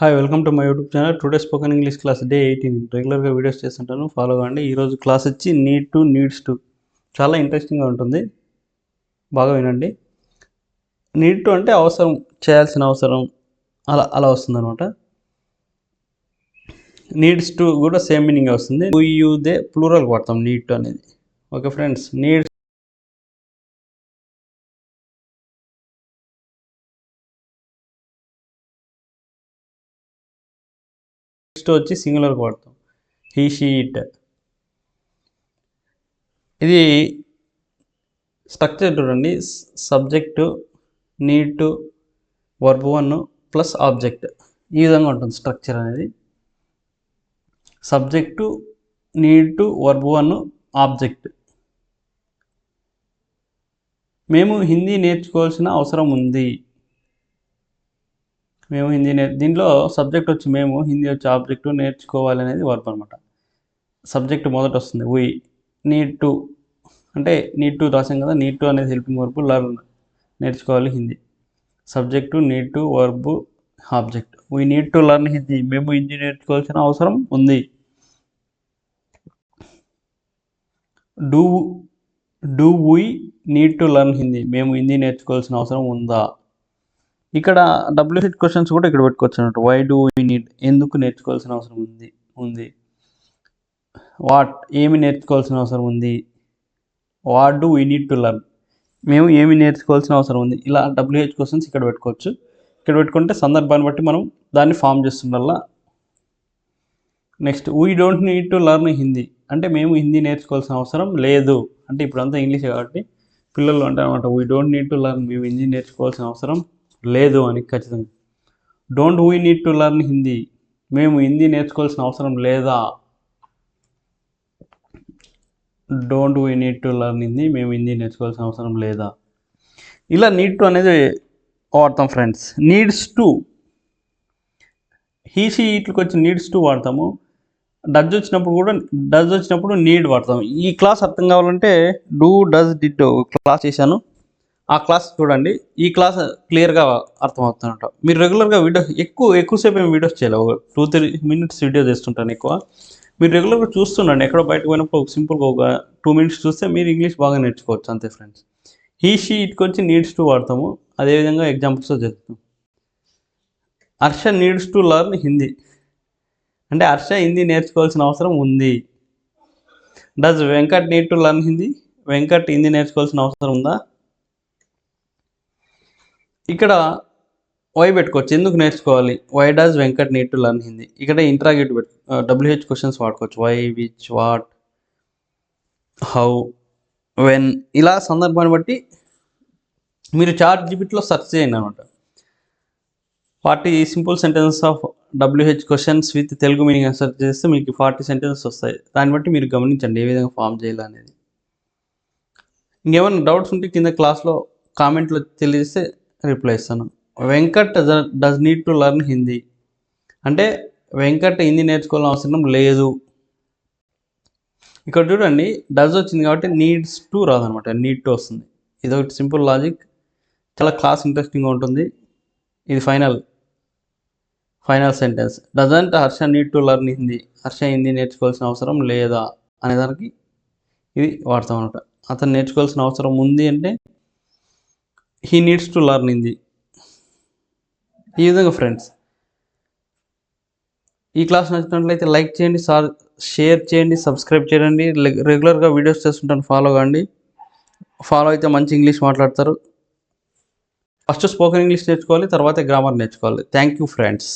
Hi welcome to my YouTube channel. Today spoken English class day 18. రెగ్యులర్గా videos చేస్తుంటాను, follow కాండి. ఈరోజు class వచ్చి నీడ్ టు నీడ్స్ టు. చాలా ఇంట్రెస్టింగ్గా ఉంటుంది, బాగా వినండి. నీడ్ టు అంటే అవసరం, చేయాల్సిన అవసరం, అలా అలా వస్తుంది అనమాట. నీడ్స్ టు కూడా సేమ్ మీనింగ్ వస్తుంది. యూ దే ప్లూరల్ వాడతాం నీడ్ టు అనేది. ఓకే ఫ్రెండ్స్, నీడ్స్ టు వచ్చి సింగులర్ వాడతాం, హీ షీ ఇట్. ఇది స్ట్రక్చర్ చూడండి, subject, need to, verb one plus object, ఈ విధంగా ఉంటుంది స్ట్రక్చర్ అనేది. Subject, need to, verb one, object. మేము హిందీ నేర్చుకోవాల్సిన అవసరం ఉంది. మేము హిందీ దీంట్లో సబ్జెక్ట్ వచ్చి మేము, హిందీ వచ్చి ఆబ్జెక్టు, నేర్చుకోవాలి అనేది వర్బ్ అనమాట. సబ్జెక్ట్ మొదట వస్తుంది వీ. నీడ్ టు అంటే నీడ్ టు రాసాం కదా, నీడ్ టు అనేది హెల్పింగ్ వర్బ్, లర్న్ నేర్చుకోవాలి Hindi. Subject, need to, verb, object. We need to learn Hindi, మేము హిందీ నేర్చుకోవాల్సిన అవసరం ఉంది. Do we need to learn Hindi, మేము హిందీ నేర్చుకోవాల్సిన అవసరం ఉందా. ఇక్కడ WH క్వశ్చన్స్ కూడా ఇక్కడ పెట్టుకోవచ్చు అన్నట్టు. వై డూ వీ నీడ్, ఎందుకు నేర్చుకోవాల్సిన అవసరం ఉంది. వాట్, ఏమి నేర్చుకోవాల్సిన అవసరం ఉంది. What do we need to learn, మేము ఏమి నేర్చుకోవాల్సిన అవసరం ఉంది. ఇలా WH క్వశ్చన్స్ ఇక్కడ పెట్టుకోవచ్చు. ఇక్కడ పెట్టుకుంటే సందర్భాన్ని బట్టి మనం దాన్ని ఫామ్ చేస్తుండల్లా. Next, we don't need to learn Hindi అంటే మేము హిందీ నేర్చుకోవాల్సిన అవసరం లేదు. అంటే ఇప్పుడంతా ఇంగ్లీష్ కాబట్టి పిల్లలు అంటారు అనమాట, we don't need to learn, మేము హిందీ నేర్చుకోవాల్సిన అవసరం లేదు అని. ఖచ్చితంగా don't we need to learn Hindi, మేము హిందీ నేర్చుకోవాల్సిన అవసరం లేదా. Don't we need to learn Hindi, మేము హిందీ నేర్చుకోవాల్సిన అవసరం లేదా. ఇలా నీడ్ టు అనేది వాడతాం friends. Needs to, he she ఇట్లకి వచ్చి నీడ్స్ టు వాడతాము. డజ్ వచ్చినప్పుడు నీడ్ వాడతాం. ఈ క్లాస్ అర్థం కావాలంటే డూ, డజ్, డిడ్ క్లాస్ చేశాను, ఆ క్లాస్ చూడండి. ఈ క్లాస్ క్లియర్గా అర్థమవుతుందంట. మీరు రెగ్యులర్గా ఎక్కువసేపు ఏం వీడియోస్ చేయాలి, 2-3 minutes వీడియో చేస్తుంటాను ఎక్కువ. మీరు రెగ్యులర్గా చూస్తుండండి, ఎక్కడో బయటకు పోయినప్పుడు సింపుల్గా ఒక 2 minutes చూస్తే మీరు ఇంగ్లీష్ బాగా నేర్చుకోవచ్చు, అంతే ఫ్రెండ్స్. హీ షీ ఇట్కి వచ్చి నీడ్స్ టు వాడతాము. అదేవిధంగా ఎగ్జాంపుల్స్తో చెప్తాం. Harsha needs to learn Hindi అంటే హర్ష హిందీ నేర్చుకోవాల్సిన అవసరం ఉంది. Does Venkat need to learn Hindi, Venkat Hindi నేర్చుకోవాల్సిన అవసరం ఉందా. ఇక్కడ వై పెట్టుకోవచ్చు, ఎందుకు నేర్చుకోవాలి. Why does Venkat need to learn Hindi. ఇక్కడ ఇంట్రాగేటివ్ WH క్వశ్చన్స్ వాడుకోవచ్చు. Why, which, what, how, when. ఇలా సందర్భాన్ని బట్టి మీరు ChatGPTలో సెర్చ్ చేయండి అనమాట. 40 simple sentences of WH questions with Telugu meaning search చేస్తే మీకు 40 సెంటెన్సెస్ వస్తాయి. దాన్ని బట్టి మీరు గమనించండి ఏ విధంగా ఫామ్ చేయాలి అనేది. ఇంకేమైనా డౌట్స్ ఉంటే కింద క్లాస్లో కామెంట్లో తెలియజేస్తే రిప్లై ఇస్తాను. Venkat does need to learn Hindi అంటే వెంకట్ హిందీ నేర్చుకోవాల్సిన అవసరం లేదు. ఇక్కడ చూడండి, డస్ వచ్చింది కాబట్టి నీడ్స్ టు రాదనమాట, నీడ్ టు వస్తుంది. ఇది ఒకటి సింపుల్ లాజిక్, చాలా క్లాస్ ఇంట్రెస్టింగ్గా ఉంటుంది. ఇది final sentence. Doesn't Harsha need to learn Hindi, Harsha Hindi నేర్చుకోవాల్సిన అవసరం లేదా అనేదానికి ఇది వాడతాం అనమాట. అతను నేర్చుకోవాల్సిన అవసరం ఉంది అంటే he needs to learn Hindi. ఈ విధంగా ఫ్రెండ్స్, ఈ క్లాస్ నచ్చినట్లయితే లైక్ చేయండి, షేర్ చేయండి, సబ్స్క్రైబ్ చేయండి. రెగ్యులర్గా వీడియోస్ చేస్తుంటాను, ఫాలో కాండి. ఫాలో అయితే మంచి ఇంగ్లీష్ మాట్లాడతారు. ఫస్ట్ స్పోకెన్ ఇంగ్లీష్ నేర్చుకోవాలి, తర్వాత గ్రామర్ నేర్చుకోవాలి. Thank you friends.